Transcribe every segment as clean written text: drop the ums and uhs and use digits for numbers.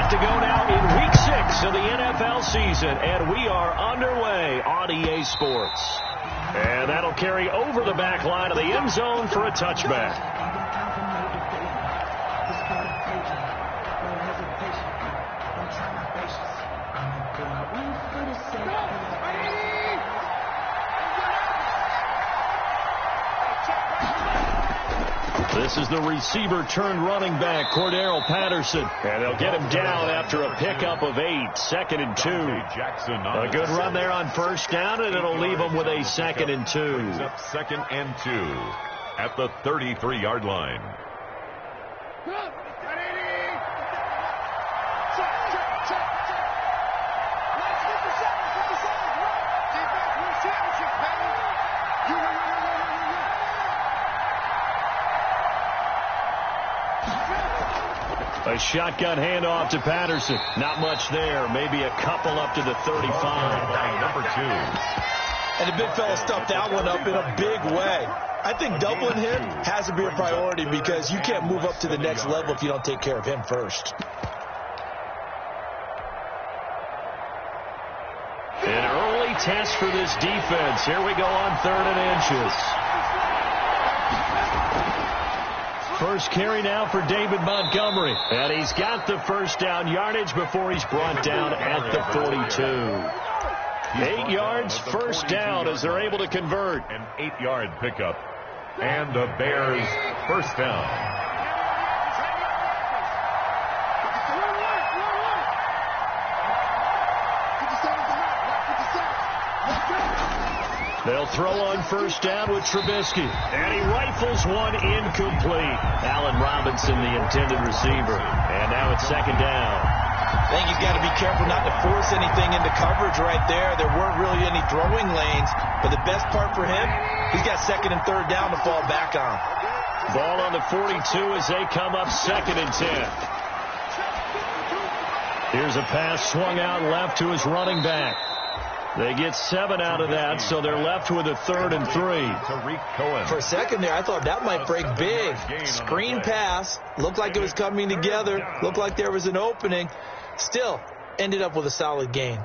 set to go now in Week 6 of the NFL season, and we are underway on EA Sports. And that'll carry over the back line of the end zone for a touchback. This is the receiver turned running back, Cordero Patterson. And they'll get him down after a pickup of 8, 2nd and 2. A good run there on first down, and it'll leave him with a 2nd and 2. Up 2nd and 2 at the 33-yard line. A shotgun handoff to Patterson. Not much there. Maybe a couple up to the 35. Number 2. And the big fella stuffed that one up in a big way. I think doubling him has to be a priority because you can't move up to the next level if you don't take care of him first. An early test for this defense. Here we go on 3rd and inches. First carry now for David Montgomery. And he's got the first down yardage before he's brought down at the 42. 8 yards, first down as they're able to convert. An 8-yard pickup. And the Bears first down. They'll throw on first down with Trubisky. And he rifles one incomplete. Allen Robinson, the intended receiver. And now it's 2nd down. I think he's got to be careful not to force anything into coverage right there. There weren't really any throwing lanes. But the best part for him, he's got 2nd and 3rd down to fall back on. Ball on the 42 as they come up 2nd and 10. Here's a pass swung out left to his running back. They get 7 out of that, so they're left with a 3rd and 3. For a second there, I thought that might break big. Screen pass. Looked like it was coming together. Looked like there was an opening. Still, ended up with a solid gain.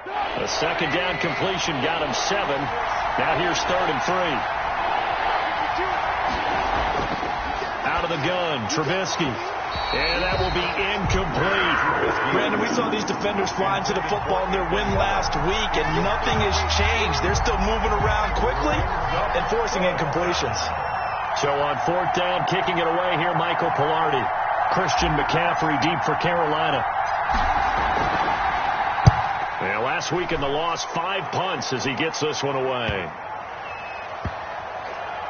A 2nd down completion got him 7. Now here's 3rd and 3. Out of the gun, Trubisky. And that will be incomplete. Brandon, we saw these defenders flying to the football in their win last week, and nothing has changed. They're still moving around quickly and forcing incompletions. So on 4th down, kicking it away here, Michael Pilardi. Christian McCaffrey deep for Carolina. Yeah, last week in the loss, 5 punts as he gets this one away.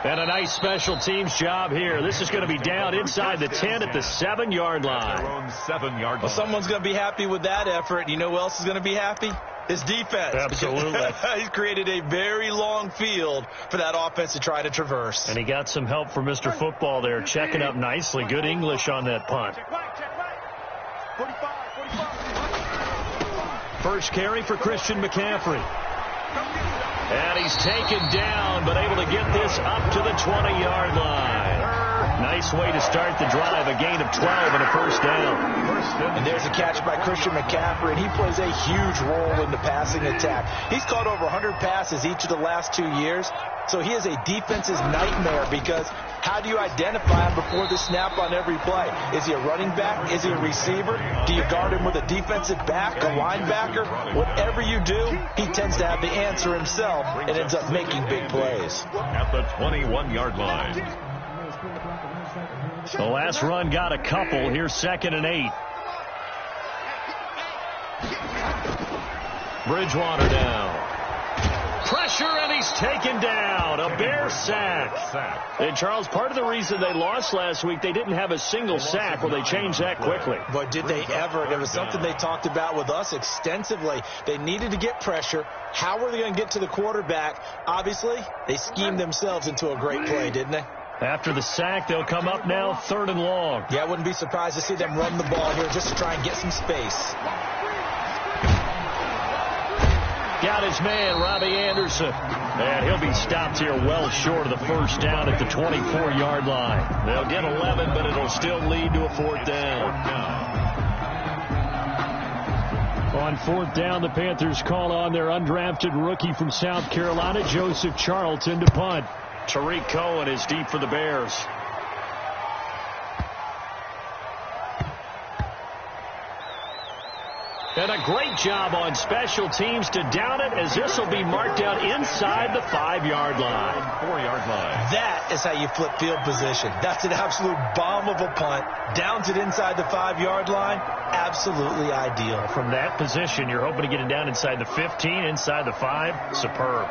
And a nice special teams job here. This is going to be down inside the 10 at the 7-yard line. Well, someone's going to be happy with that effort. You know who else is going to be happy? His defense. Absolutely. He's created a very long field for that offense to try to traverse. And he got some help from Mr. Football there, checking up nicely. Good English on that punt. First carry for Christian McCaffrey. And he's taken down, but able to get this up to the 20-yard line. Nice way to start the drive, a gain of 12 and a first down. And there's a catch by Christian McCaffrey, and he plays a huge role in the passing attack. He's caught over 100 passes each of the last 2 years, so he is a defense's nightmare because how do you identify him before the snap on every play? Is he a running back? Is he a receiver? Do you guard him with a defensive back, a linebacker? Whatever you do, he tends to have the answer himself and ends up making big plays. At the 21-yard line. The last run got a couple. Here's 2nd and 8. Bridgewater down. Pressure, and he's taken down. A Bear sack. And, Charles, part of the reason they lost last week, they didn't have a single sack. Well, they changed that quickly. But did they ever? It was something they talked about with us extensively. They needed to get pressure. How were they going to get to the quarterback? Obviously, they schemed themselves into a great play, didn't they? After the sack, they'll come up now 3rd and long. Yeah, I wouldn't be surprised to see them run the ball here just to try and get some space. got his man, Robbie Anderson. And he'll be stopped here well short of the first down at the 24-yard line. They'll get 11, but it'll still lead to a fourth down. On fourth down, the Panthers call on their undrafted rookie from South Carolina, Joseph Charlton, to punt. Tariq Cohen is deep for the Bears. And a great job on special teams to down it, as this will be marked out inside the 5-yard line. 4-yard line. That is how you flip field position. That's an absolute bomb of a punt. Downs it inside the 5-yard line. Absolutely ideal. From that position, you're hoping to get it down inside the 15, inside the 5. Superb.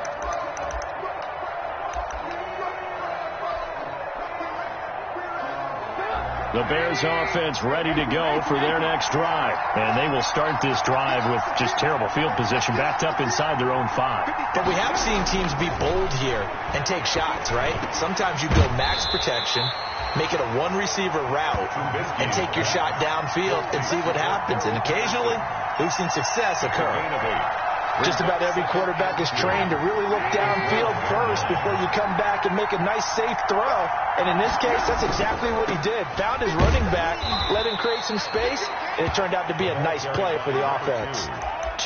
The Bears offense ready to go for their next drive. And they will start this drive with just terrible field position, backed up inside their own 5. But we have seen teams be bold here and take shots, right? Sometimes you go max protection, make it a one-receiver route, and take your shot downfield and see what happens. And occasionally, we've seen success occur. Just about every quarterback is trained to really look downfield first before you come back and make a nice, safe throw. And in this case, that's exactly what he did. Found his running back, let him create some space, and it turned out to be a nice play for the offense.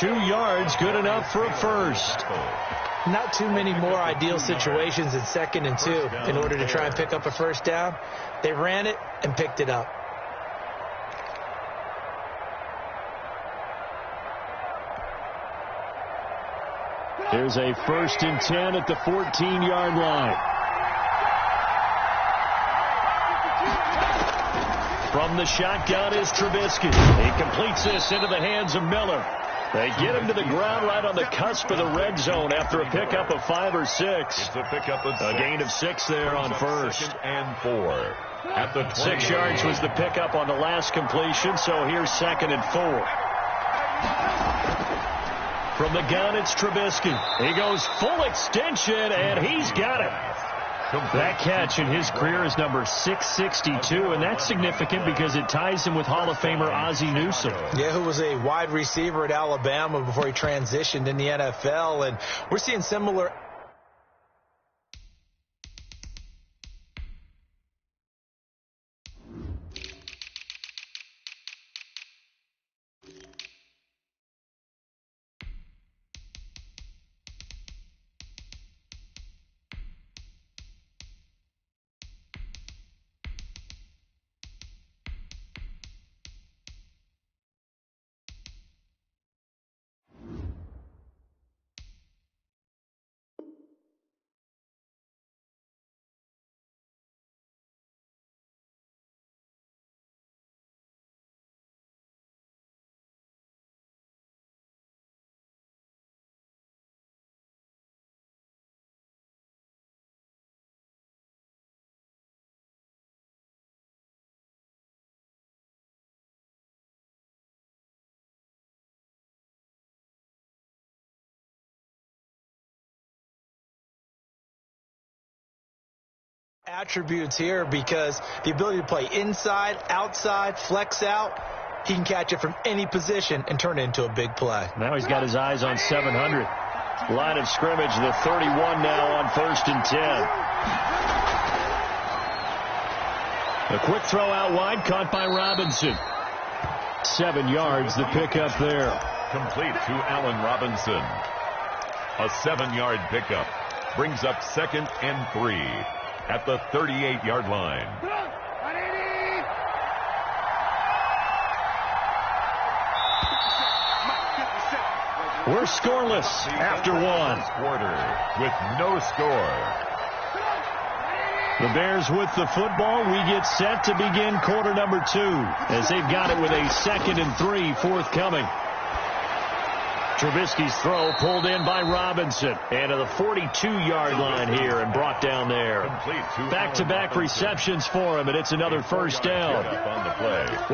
2 yards, good enough for a first. Not too many more ideal situations in 2nd and 2 in order to try and pick up a first down. They ran it and picked it up. Here's a 1st and 10 at the 14-yard line. From the shotgun is Trubisky. He completes this into the hands of Miller. They get him to the ground right on the cusp of the red zone after a pickup of 5 or 6. It's a pickup of a gain of 6 there on first. 2nd and 4. At the 6 yards was the pickup on the last completion, so here's 2nd and 4. From the gun, it's Trubisky. He goes full extension, and he's got it. That catch in his career is number 662, and that's significant because it ties him with Hall of Famer Ozzie Newsome. Yeah, who was a wide receiver at Alabama before he transitioned in the NFL, and we're seeing similar attributes here, because the ability to play inside, outside, flex out, he can catch it from any position and turn it into a big play. Now he's got his eyes on 700. Line of scrimmage, the 31 now on 1st and 10. A quick throw out wide, caught by Robinson. 7 yards, the pickup there. Complete to Allen Robinson. A 7-yard pickup brings up 2nd and 3 at the 38-yard line. We're scoreless after 1. Quarter with no score. The Bears with the football. We get set to begin quarter number 2 as they've got it with a 2nd and 3 forthcoming. Trubisky's throw pulled in by Robinson. And to the 42-yard line here and brought down there. Back-to-back receptions for him, and it's another first down.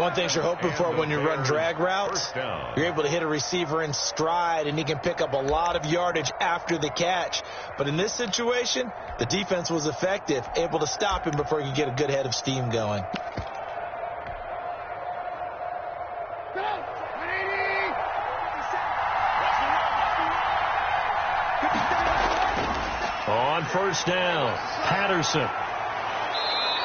One thing you're hoping for when you run drag routes, you're able to hit a receiver in stride, and he can pick up a lot of yardage after the catch. But in this situation, the defense was effective, able to stop him before he could get a good head of steam going. On first down, Patterson.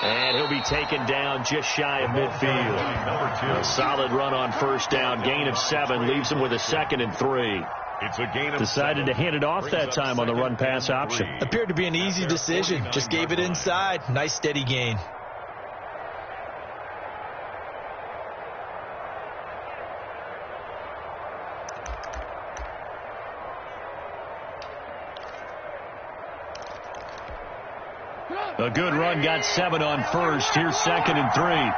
And he'll be taken down just shy of midfield. A solid run on first down. Gain of 7 leaves him with a 2nd and 3. It's a gain of Decided 7. to hand it off that time on the run-pass option. Appeared to be an easy decision. Just gave it inside. Nice steady gain. A good run, got 7 on first. Here's 2nd and 3.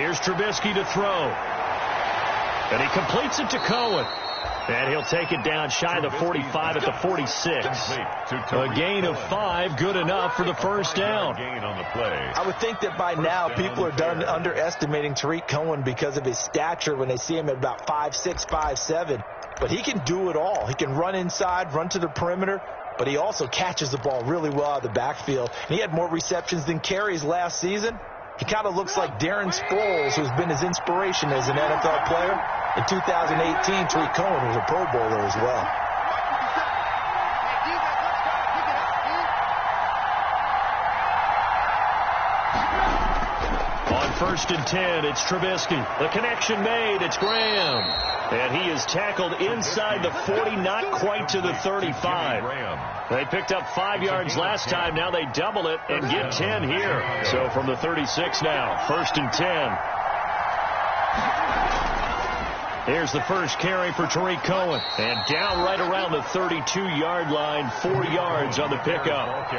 Here's Trubisky to throw. And he completes it to Cohen. And he'll take it down shy of the 45 at the 46. A gain of 5, good enough for the first down. I would think that by now people are done underestimating Tariq Cohen because of his stature when they see him at about 5'6", 5'7". But he can do it all. He can run inside, run to the perimeter, but he also catches the ball really well out of the backfield. And he had more receptions than carries last season. He kind of looks like Darren Sproles, who's been his inspiration as an NFL player. In 2018, Tariq Cohen was a Pro Bowler as well. On 1st and 10, it's Trubisky. The connection made. It's Graham. And he is tackled inside the 40, not quite to the 35. They picked up 5 yards last time. Now they double it and get 10 here. So from the 36 now, 1st and 10. Here's the first carry for Tariq Cohen. And down right around the 32-yard line, 4 yards on the pickup.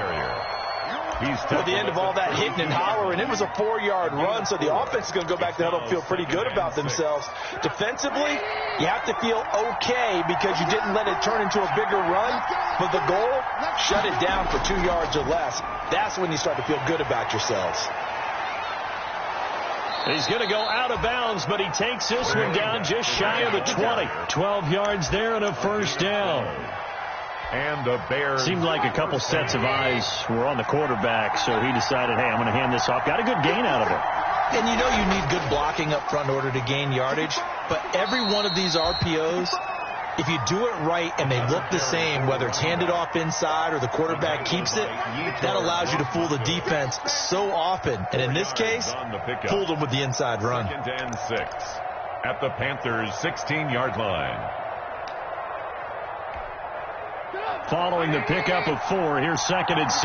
At the end of all that hitting and hollering, it was a 4-yard run, so the offense is going to go back to the huddle and feel pretty good about themselves. Defensively, you have to feel okay because you didn't let it turn into a bigger run. But the goal, shut it down for 2 yards or less. That's when you start to feel good about yourselves. He's going to go out of bounds, but he takes this one down just shy of the 20. 12 yards there and a first down. And the Bears. Seemed like a couple sets of eyes were on the quarterback, so he decided, hey, I'm going to hand this off. Got a good gain out of it. And you know you need good blocking up front in order to gain yardage, but every one of these RPOs, if you do it right and they look the same, whether it's handed off inside or the quarterback keeps it, that allows you to fool the defense so often. And in this case, fooled them with the inside run. 2nd and 6 at the Panthers' 16-yard line. Following the pickup of 4, here's 2nd and 6.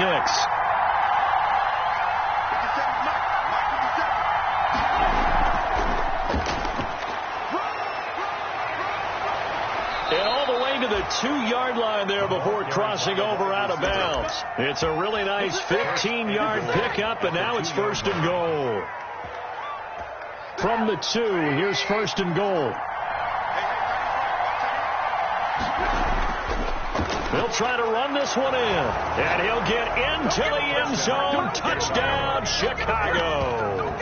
And all the way to the 2-yard line there before crossing over out of bounds. It's a really nice 15-yard pickup, and now it's 1st and goal. From the 2, here's 1st and goal. They'll try to run this one in, and he'll get into the end zone. Touchdown, Chicago.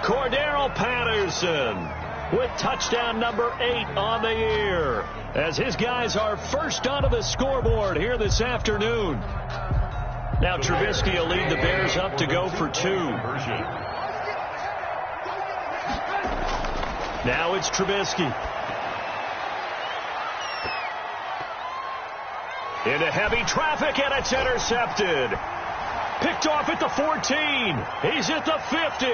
Cordero Patterson with touchdown number 8 on the year, as his guys are first onto the scoreboard here this afternoon. Now Trubisky will lead the Bears up to go for 2. Now it's Trubisky. Into heavy traffic, and it's intercepted. Picked off at the 14. He's at the 50.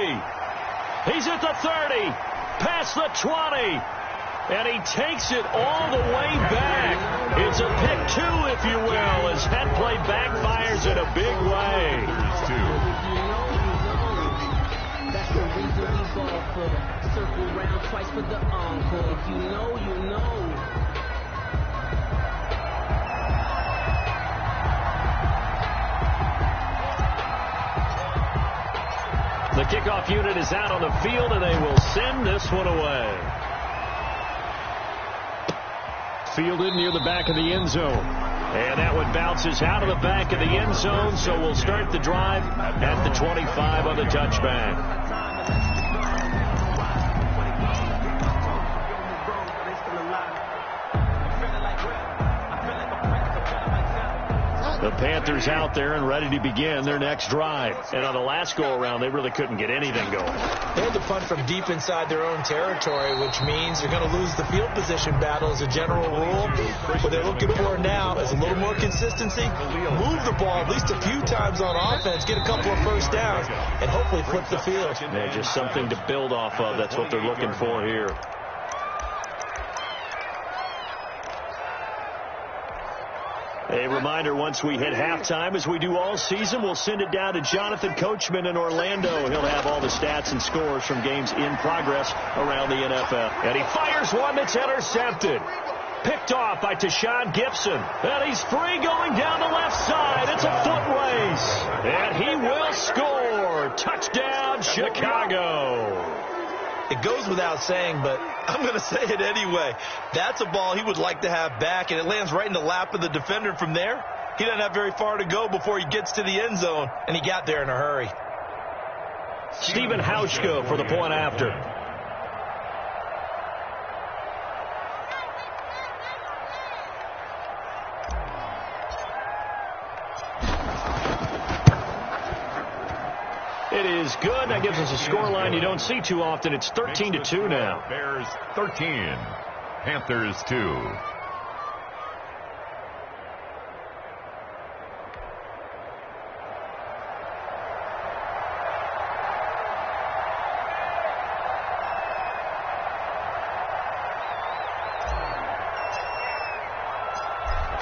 He's at the 30. Past the 20. And he takes it all the way back. It's a pick 2, if you will, as that play backfires in a big way. That's the reason we ball for. Circle round twice for the encore. If you know, you know. The kickoff unit is out on the field, and they will send this one away. Fielded near the back of the end zone. And that one bounces out of the back of the end zone, so we'll start the drive at the 25 on the touchback. The Panthers out there and ready to begin their next drive. And on the last go-around, they really couldn't get anything going. They had to punt from deep inside their own territory, which means they're going to lose the field position battle as a general rule. What they're looking for now is a little more consistency, move the ball at least a few times on offense, get a couple of first downs, and hopefully flip the field. Yeah, just something to build off of. That's what they're looking for here. A reminder, once we hit halftime, as we do all season, we'll send it down to Jonathan Coachman in Orlando. He'll have all the stats and scores from games in progress around the NFL. And he fires one that's intercepted. Picked off by Tashawn Gibson. And he's free going down the left side. It's a foot race. And he will score. Touchdown, Chicago. It goes without saying, but I'm going to say it anyway. That's a ball he would like to have back, and it lands right in the lap of the defender from there. He doesn't have very far to go before he gets to the end zone, and he got there in a hurry. Stephen Hauschka for the point after. It is good. That gives us a scoreline you don't see too often. It's 13-2 now. Bears 13, Panthers 2.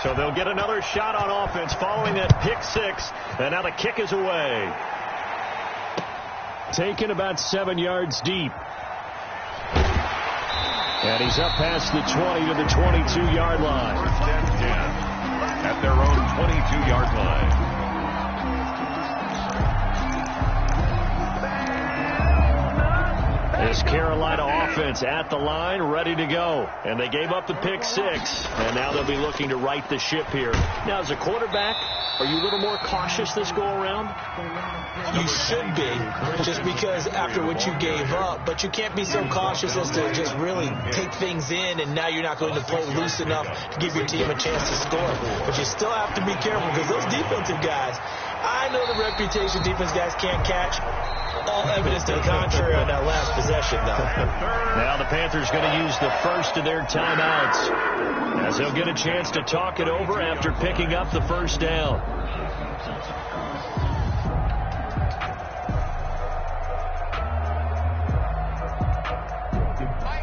So they'll get another shot on offense following that pick six. And now the kick is away. Taken about 7 yards deep. And he's up past the 20 to the 22-yard line. First and 10 at their own 22-yard line. This Carolina offense at the line, ready to go. And they gave up the pick six, and now they'll be looking to right the ship here. Now, as a quarterback, are you a little more cautious this go-around? You should be, just because after what you gave up, but you can't be so cautious as to just really take things in, and now you're not going to play loose enough to give your team a chance to score. But you still have to be careful, because those defensive guys, I know the reputation defense guys can't catch. All evidence to the contrary on that last possession, though. Now the Panthers going to use the first of their timeouts, as they'll get a chance to talk it over after picking up the first down.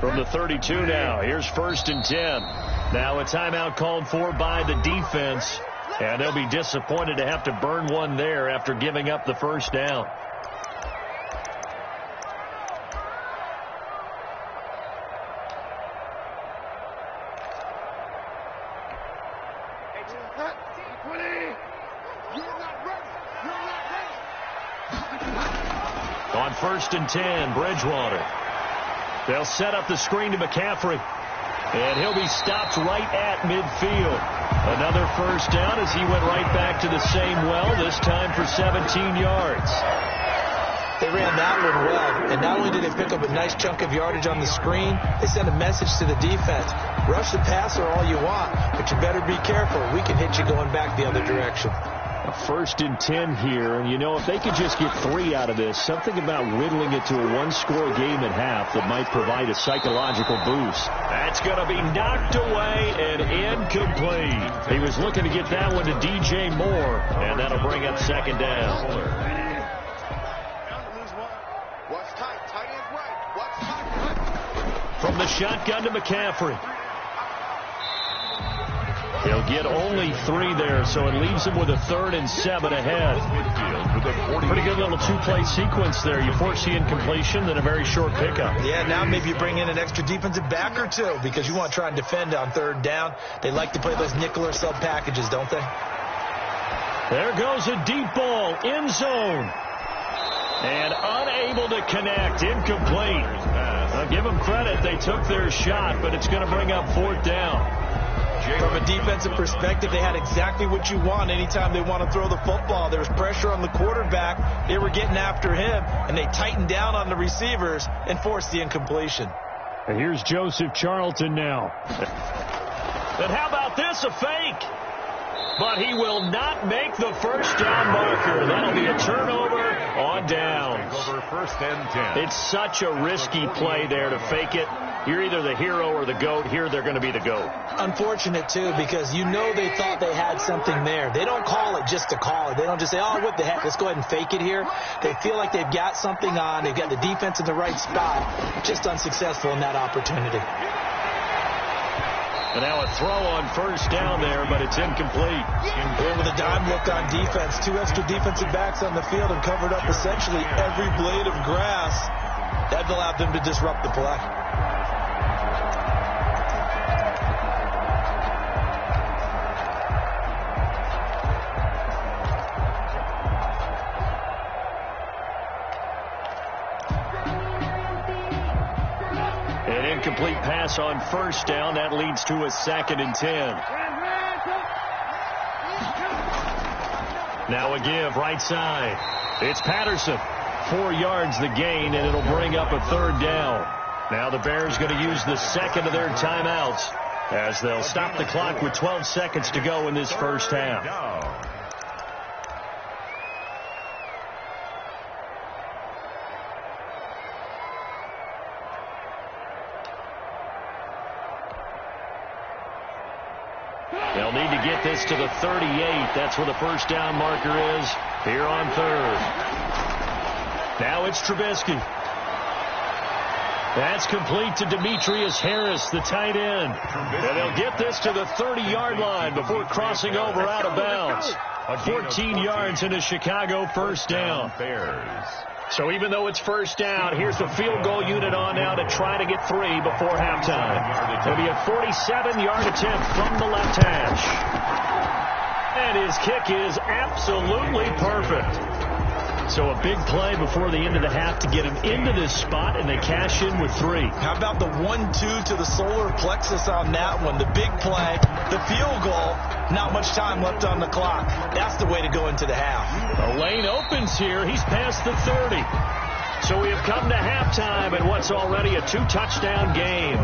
From the 32 now, here's 1st and 10. Now a timeout called for by the defense, and they'll be disappointed to have to burn one there after giving up the first down. On 1st and 10, Bridgewater. They'll set up the screen to McCaffrey. And he'll be stopped right at midfield. Another first down as he went right back to the same well, this time for 17 yards. They ran that one well, and not only did they pick up a nice chunk of yardage on the screen, they sent a message to the defense. Rush the passer all you want, but you better be careful. We can hit you going back the other direction. A 1st and 10 here, and you know, if they could just get 3 out of this, something about whittling it to a one-score game at half that might provide a psychological boost. That's going to be knocked away and incomplete. He was looking to get that one to DJ Moore, and that'll bring up 2nd down. From the shotgun to McCaffrey. He'll get only 3 there, so it leaves him with a 3rd and 7 ahead. Pretty good little two-play sequence there. You force the incompletion, then a very short pickup. Yeah, now maybe you bring in an extra defensive back or two because you want to try and defend on 3rd down. They like to play those nickel or sub packages, don't they? There goes a deep ball, end zone. And unable to connect, incomplete. I'll give them credit. They took their shot, but it's going to bring up 4th down. From a defensive perspective, they had exactly what you want anytime they want to throw the football. There was pressure on the quarterback. They were getting after him, and they tightened down on the receivers and forced the incompletion. And here's Joseph Charlton now. And how about this, a fake? but he will not make the first down marker. That'll be a turnover on downs. Over 1st and 10. It's such a risky play there to fake it. You're either the hero or the GOAT. Here they're going to be the GOAT. Unfortunate, too, because you know they thought they had something there. They don't call it just to call it. They don't just say, oh, what the heck, let's go ahead and fake it here. They feel like they've got something on. They've got the defense in the right spot. Just unsuccessful in that opportunity. And now a throw on first down there, but it's incomplete. Well, with a dime look on defense, 2 extra defensive backs on the field and covered up essentially every blade of grass. That allowed them to disrupt the play. An incomplete pass on first down. That leads to a 2nd and 10. Now a give right side. It's Patterson. 4 yards the gain, and it'll bring up a 3rd down. Now the Bears going to use the second of their timeouts as they'll stop the clock with 12 seconds to go in this first half. They'll need to get this to the 38. That's where the first down marker is here on 3rd. Now it's Trubisky. That's complete to Demetrius Harris, the tight end. And they'll get this to the 30-yard line before crossing over out of bounds. 14 yards into Chicago, first down. So even though it's first down, here's the field goal unit on now to try to get 3 before halftime. It'll be a 47-yard attempt from the left hash. And his kick is absolutely perfect. So a big play before the end of the half to get him into this spot, and they cash in with 3. How about the 1-2 to the solar plexus on that one? The big play, the field goal, not much time left on the clock. That's the way to go into the half. The lane opens here. He's past the 30. So we have come to halftime in what's already a 2-touchdown game.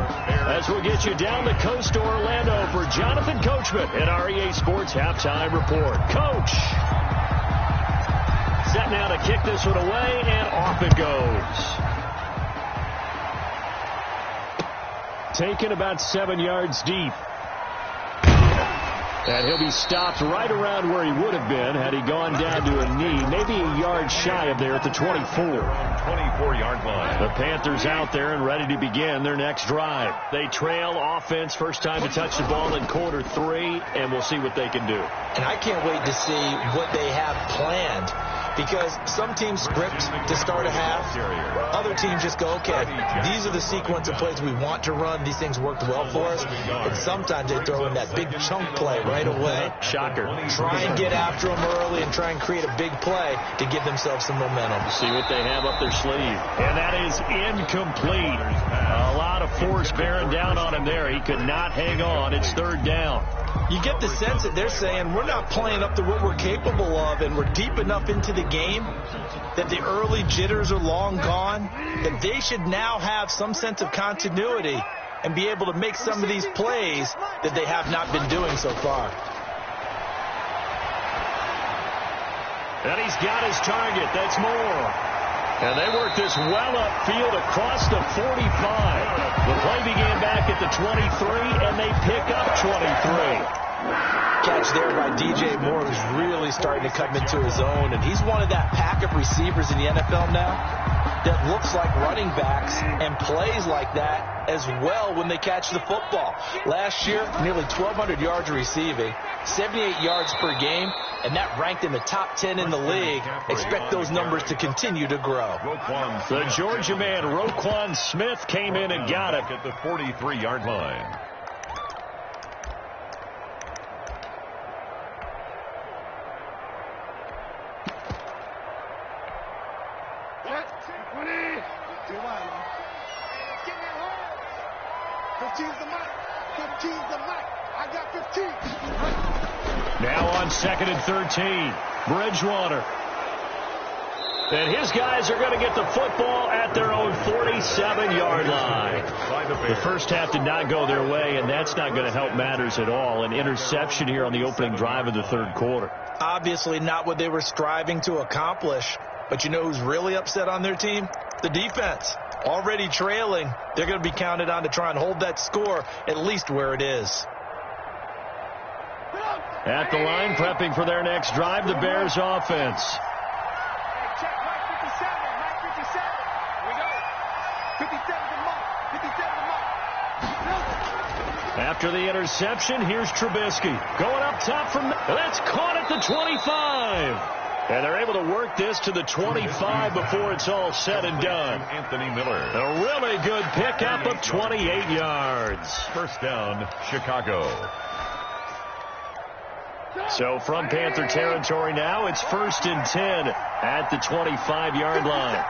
As we'll get you down the coast to Orlando for Jonathan Coachman at our EA Sports Halftime Report. Coach! Set now to kick this one away, and off it goes. Taken about 7 yards deep. And he'll be stopped right around where he would have been had he gone down to a knee, maybe a yard shy of there at the 24. 24-yard line. The Panthers out there and ready to begin their next drive. They trail offense, first time to touch the ball in quarter 3, and we'll see what they can do. And I can't wait to see what they have planned, because some teams script to start a half. Other teams just go, okay, these are the sequence of plays we want to run. These things worked well for us. And sometimes they throw in that big chunk play right away. Shocker. Try and get after them early and try and create a big play to give themselves some momentum. See what they have up their sleeve. And that is incomplete. A lot of force bearing down on him there. He could not hang on. It's 3rd down. You get the sense that they're saying we're not playing up to what we're capable of, and we're deep enough into the game that the early jitters are long gone, that they should now have some sense of continuity and be able to make some of these plays that they have not been doing so far. And he's got his target. That's Moore. And they work this well upfield across the 45. The play began back at the 23, and they pick up 23. Catch there by DJ Moore, who's really starting to come into his own. And he's one of that pack of receivers in the NFL now that looks like running backs and plays like that as well when they catch the football. Last year, nearly 1,200 yards receiving, 78 yards per game, and that ranked in the top 10 in the league. Expect those numbers to continue to grow. The Georgia man, Roquan Smith, came in and got it at the 43-yard line. Now on 2nd and 13, Bridgewater. And his guys are going to get the football at their own 46. 27-yard line. The first half did not go their way, and that's not going to help matters at all. An interception here on the opening drive of the third quarter. Obviously not what they were striving to accomplish. But you know who's really upset on their team? The defense. Already trailing. They're going to be counted on to try and hold that score at least where it is. At the line, prepping for their next drive, the Bears offense. After the interception, here's Trubisky. Going up top from... That's caught at the 25. And they're able to work this to the 25 before it's all said and done. Anthony Miller. A really good pickup of 28 yards. First down, Chicago. So from Panther territory now, it's 1st and 10 at the 25-yard line.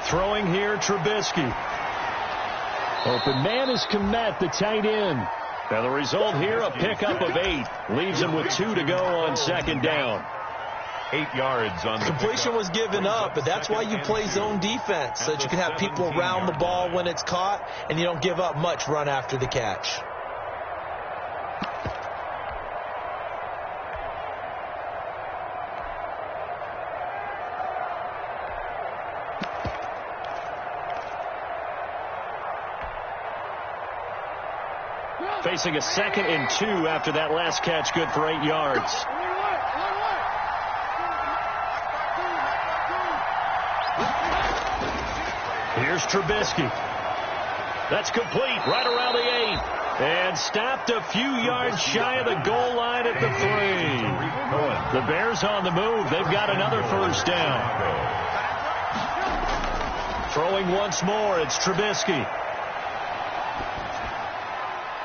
Throwing here, Trubisky. Open man is Kmet, the tight end. Now the result here, a pickup of 8. Leaves him with 2 to go on second down. 8 yards on the completion was given up, but that's why you play zone defense, so that you can have people around the ball when it's caught, and you don't give up much run after the catch. Facing a 2nd and 2 after that last catch, good for 8 yards. Here's Trubisky. That's complete right around the 8. And stopped a few yards shy of the goal line at the 3. The Bears on the move. They've got another first down. Throwing once more, it's Trubisky.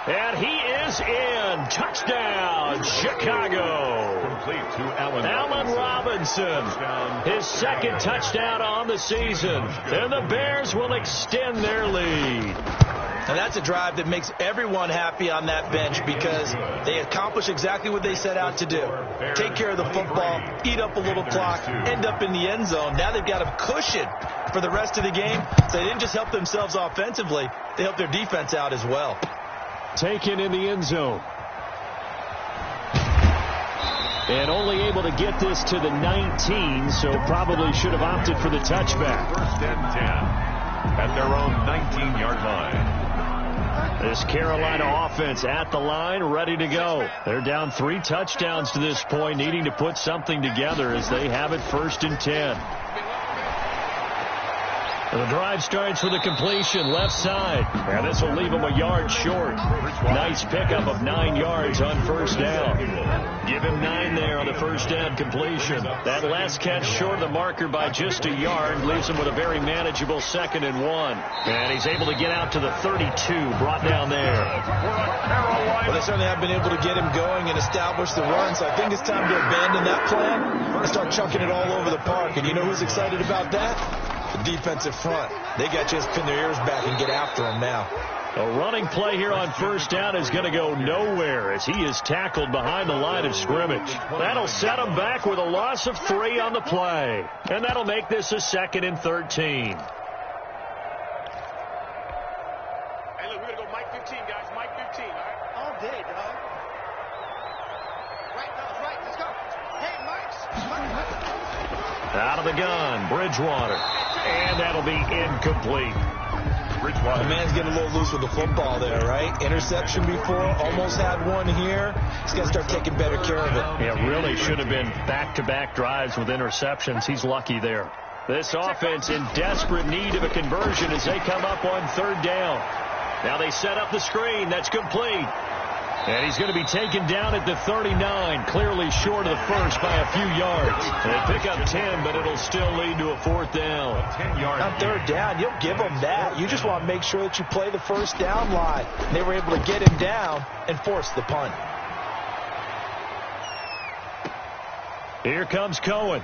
And he is in. Touchdown, Chicago. Complete to Allen Robinson. His 2nd touchdown on the season. And the Bears will extend their lead. And that's a drive that makes everyone happy on that bench because they accomplish exactly what they set out to do. Take care of the football, eat up a little clock, end up in the end zone. Now they've got a cushion for the rest of the game. So they didn't just help themselves offensively, they helped their defense out as well. Taken in the end zone. And only able to get this to the 19, so probably should have opted for the touchback. 1st and 10 at their own 19-yard line. This Carolina offense at the line, ready to go. They're down 3 touchdowns to this point, needing to put something together as they have it 1st and 10. The drive starts with a completion left side. And this will leave him a yard short. Nice pickup of 9 yards on first down. Give him 9 there on the first down completion. That last catch short of the marker by just a yard leaves him with a very manageable 2nd and 1. And he's able to get out to the 32, brought down there. Well, they certainly have been able to get him going and establish the run, so I think it's time to abandon that plan and start chucking it all over the park. And you know who's excited about that? The defensive front. They got to just pin their ears back and get after him now. A running play here on first down is going to go nowhere as he is tackled behind the line of scrimmage. That'll set him back with a loss of 3 on the play. And that'll make this a 2nd and 13. Hey, look, we're going to go Mike 15, guys. Mike 15, all right? All day, dog. Right, dog, right. Let's go. Hey, Mike. Out of the gun, Bridgewater. And that'll be incomplete. The man's getting a little loose with the football there, right? Interception before, almost had one here. He's got to start taking better care of it. Yeah, really should have been back-to-back drives with interceptions. He's lucky there. This offense in desperate need of a conversion as they come up on 3rd down. Now they set up the screen. That's complete. And he's going to be taken down at the 39, clearly short of the first by a few yards. They pick up 10, but it'll still lead to a 4th down. 10-yard on 3rd down, you'll give them that. You just want to make sure that you play the first down line. They were able to get him down and force the punt. Here comes Cohen.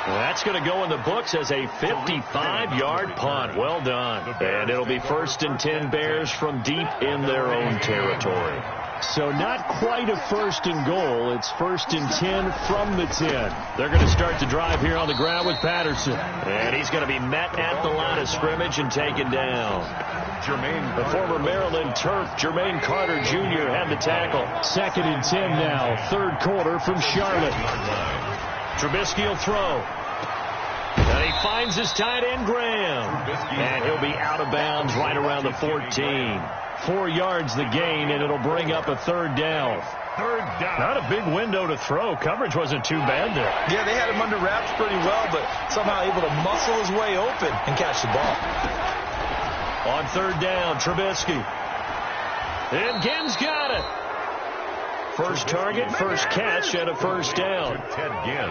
That's going to go in the books as a 55-yard punt. Well done. And it'll be 1st and 10 Bears from deep in their own territory. So not quite a 1st and goal. It's 1st and 10 from the 10. They're going to start the drive here on the ground with Patterson. And he's going to be met at the line of scrimmage and taken down. The former Maryland Terp, Jermaine Carter Jr. had the tackle. 2nd and 10 now. 3rd quarter from Charlotte. Trubisky will throw. And he finds his tight end, Graham. And he'll be out of bounds right around the 14. 4 yards the gain, and it'll bring up a 3rd down. Not a big window to throw. Coverage wasn't too bad there. Yeah, they had him under wraps pretty well, but somehow able to muscle his way open and catch the ball. On 3rd down, Trubisky. And Ginn's got it. First target, first catch, and a 1st down. Ted Ginn.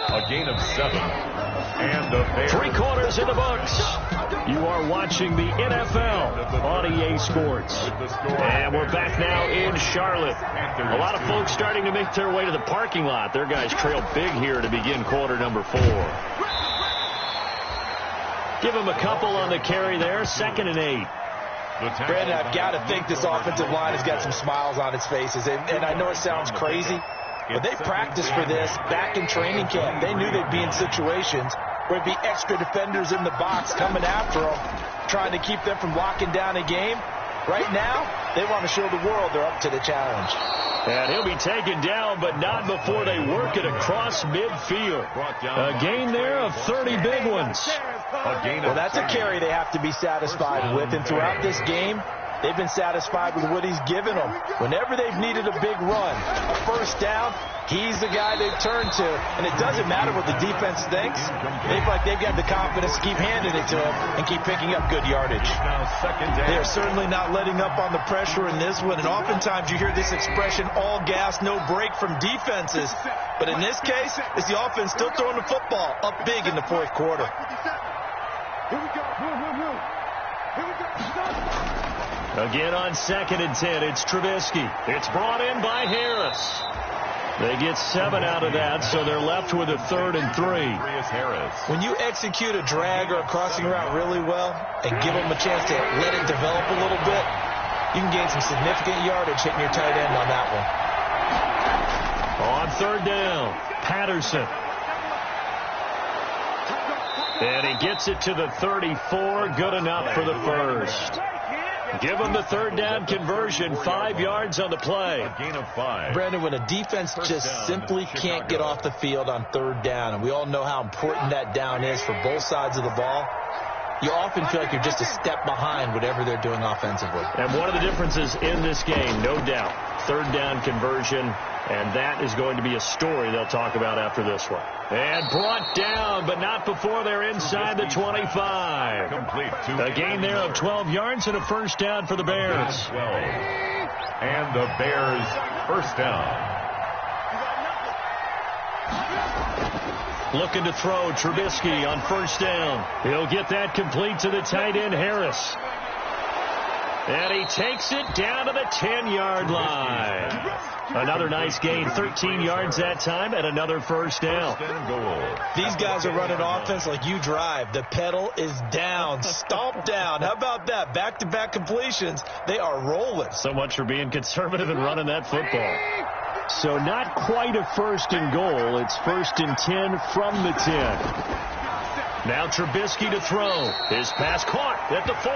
A gain of 7. And the Bears. 3 quarters in the books. You are watching the NFL on EA Sports. And we're back now in Charlotte. A lot of folks starting to make their way to the parking lot. Their guys trail big here to begin quarter number 4. Give them a couple on the carry there. 2nd and 8. Brandon, I've got to think this offensive line has got some smiles on its faces. And I know it sounds crazy, but they practiced for this back in training camp. They knew they'd be in situations where it'd be extra defenders in the box coming after them, trying to keep them from locking down a game. Right now, they want to show the world they're up to the challenge. And he'll be taken down, but not before they work it across midfield. A gain there of 30 big ones. Well, that's a carry they have to be satisfied with. And throughout this game, they've been satisfied with what he's given them. Whenever they've needed a big run, a 1st down, he's the guy they've turned to. And it doesn't matter what the defense thinks. They feel like they've got the confidence to keep handing it to him and keep picking up good yardage. They are certainly not letting up on the pressure in this one. And oftentimes you hear this expression, all gas, no break from defenses. But in this case, it's the offense still throwing the football up big in the 4th quarter. Here we go. Here we go. Again on 2nd and 10, it's Trubisky. It's brought in by Harris. They get 7 out of that, so they're left with a 3rd and 3. When you execute a drag or a crossing route really well and give them a chance to let it develop a little bit, you can gain some significant yardage hitting your tight end on that one. On 3rd down, Patterson. And he gets it to the 34. Good enough for the 1st. Give him the 3rd down conversion. 5 yards on the play. A gain of 5. Brandon, when a defense just simply can't get off the field on 3rd down, and we all know how important that down is for both sides of the ball, you often feel like you're just a step behind whatever they're doing offensively. And one of the differences in this game, no doubt, 3rd down conversion, and that is going to be a story they'll talk about after this one. And brought down, but not before they're inside the 25. A gain there of 12 yards and a 1st down for the Bears. 12. And the Bears 1st down. Looking to throw, Trubisky on 1st down. He'll get that complete to the tight end, Harris. And he takes it down to the 10-yard line. Another nice gain, 13 yards that time, and another 1st down. These guys are running offense like you drive. The pedal is down, stomp down. How about that? Back-to-back completions. They are rolling. So much for being conservative and running that football. So not quite a 1st and goal. It's 1st and 10 from the 10. Now Trubisky to throw. His pass caught at the 4.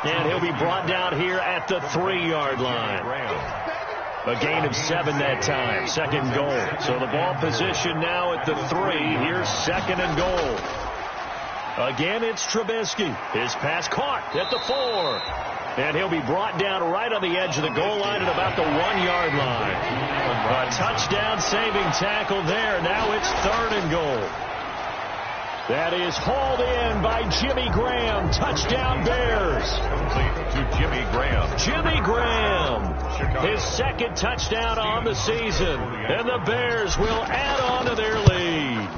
And he'll be brought down here at the 3-yard line. A gain of 7 that time. 2nd goal. So the ball position now at the 3. Here's 2nd and goal. Again, it's Trubisky. His pass caught at the 4. And he'll be brought down right on the edge of the goal line at about the 1-yard line. A touchdown saving tackle there. Now it's 3rd and goal. That is hauled in by Jimmy Graham. Touchdown Bears. Complete to Jimmy Graham. Jimmy Graham. His 2nd touchdown on the season. And the Bears will add on to their lead.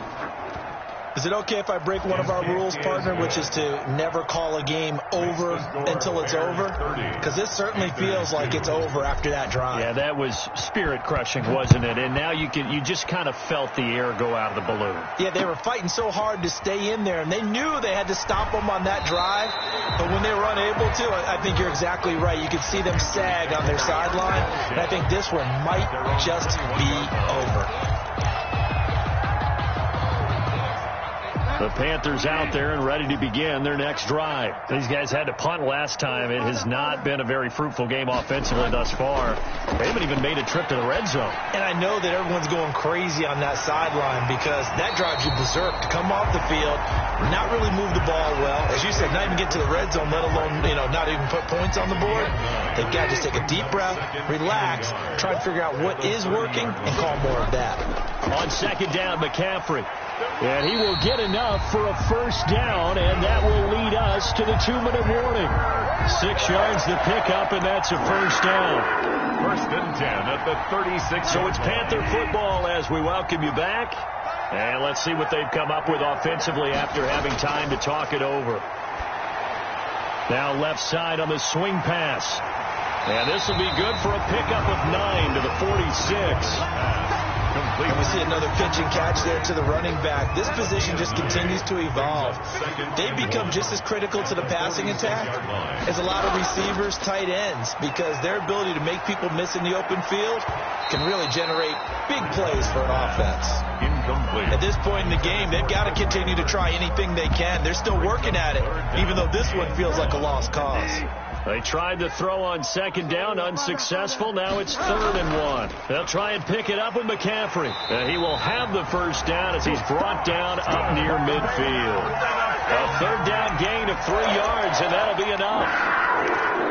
Is it okay if I break one of our rules, partner, which is to never call a game over until it's over? Because this certainly feels like it's over after that drive. Yeah, that was spirit-crushing, wasn't it? And now you just kind of felt the air go out of the balloon. Yeah, they were fighting so hard to stay in there, and they knew they had to stop them on that drive. But when they were unable to, I think you're exactly right. You could see them sag on their sideline, and I think this one might just be over. The Panthers out there and ready to begin their next drive. These guys had to punt last time. It has not been a very fruitful game offensively thus far. They haven't even made a trip to the red zone. And I know that everyone's going crazy on that sideline because that drives you berserk to come off the field, not really move the ball well. As you said, not even get to the red zone, let alone, not even put points on the board. They've got to just take a deep breath, relax, try to figure out what is working, and call more of that. On second down, McCaffrey. And he will get enough for a first down, and that will lead us to the 2-minute warning. 6 yards to pick up, and that's a first down. First and 10 at the 36. So it's Panther football as we welcome you back. And let's see what they've come up with offensively after having time to talk it over. Now left side on the swing pass. And this will be good for a pickup of 9 to the 46. And we see another pitch and catch there to the running back. This position just continues to evolve. They've become just as critical to the passing attack as a lot of receivers, tight ends, because their ability to make people miss in the open field can really generate big plays for an offense. Incomplete. At this point in the game, they've got to continue to try anything they can. They're still working at it, even though this one feels like a lost cause. They tried to throw on second down, unsuccessful. Now it's 3rd and 1. They'll try and pick it up with McCaffrey. He will have the first down as he's brought down up near midfield. A 3rd down gain of 3 yards, and that'll be enough.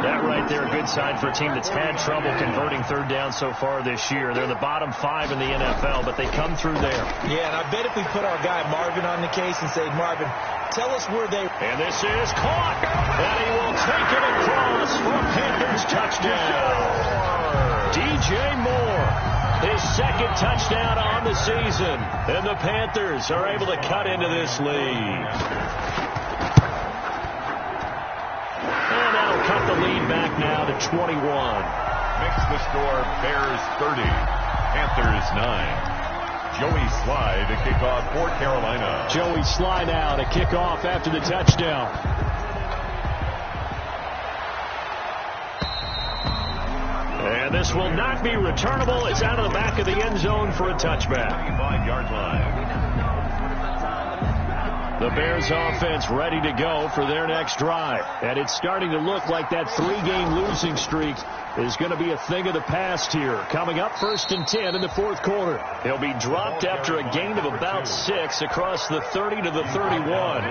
That right there, a good sign for a team that's had trouble converting 3rd down so far this year. They're the bottom 5 in the NFL, but they come through there. Yeah, and I bet if we put our guy Marvin on the case and say, Marvin, tell us where they... And this is caught. And he will take it across for a Panthers touchdown. DJ Moore, his 2nd touchdown on the season. And the Panthers are able to cut into this lead. And that'll cut the lead back now to 21. Makes the score Bears 30, Panthers 9. Joey Sly to kick off for Carolina. Joey Sly now to kick off after the touchdown. And this will not be returnable. It's out of the back of the end zone for a touchback. 25-yard line. The Bears offense ready to go for their next drive. And it's starting to look like that 3-game losing streak is going to be a thing of the past here. Coming up, 1st and 10 in the 4th quarter. He'll be dropped after a gain of about 6 across the 30 to the 31.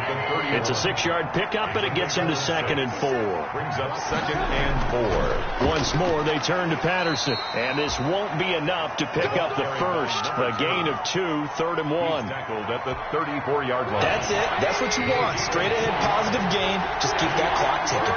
It's a 6-yard pickup, and it gets him to 2nd and 4. Brings up 2nd and 4. Once more, they turn to Patterson. And this won't be enough to pick up the first. A gain of 2, 3rd and 1. He's tackled at the 34-yard line. That's it. That's what you want. Straight ahead, positive gain. Just keep that clock ticking.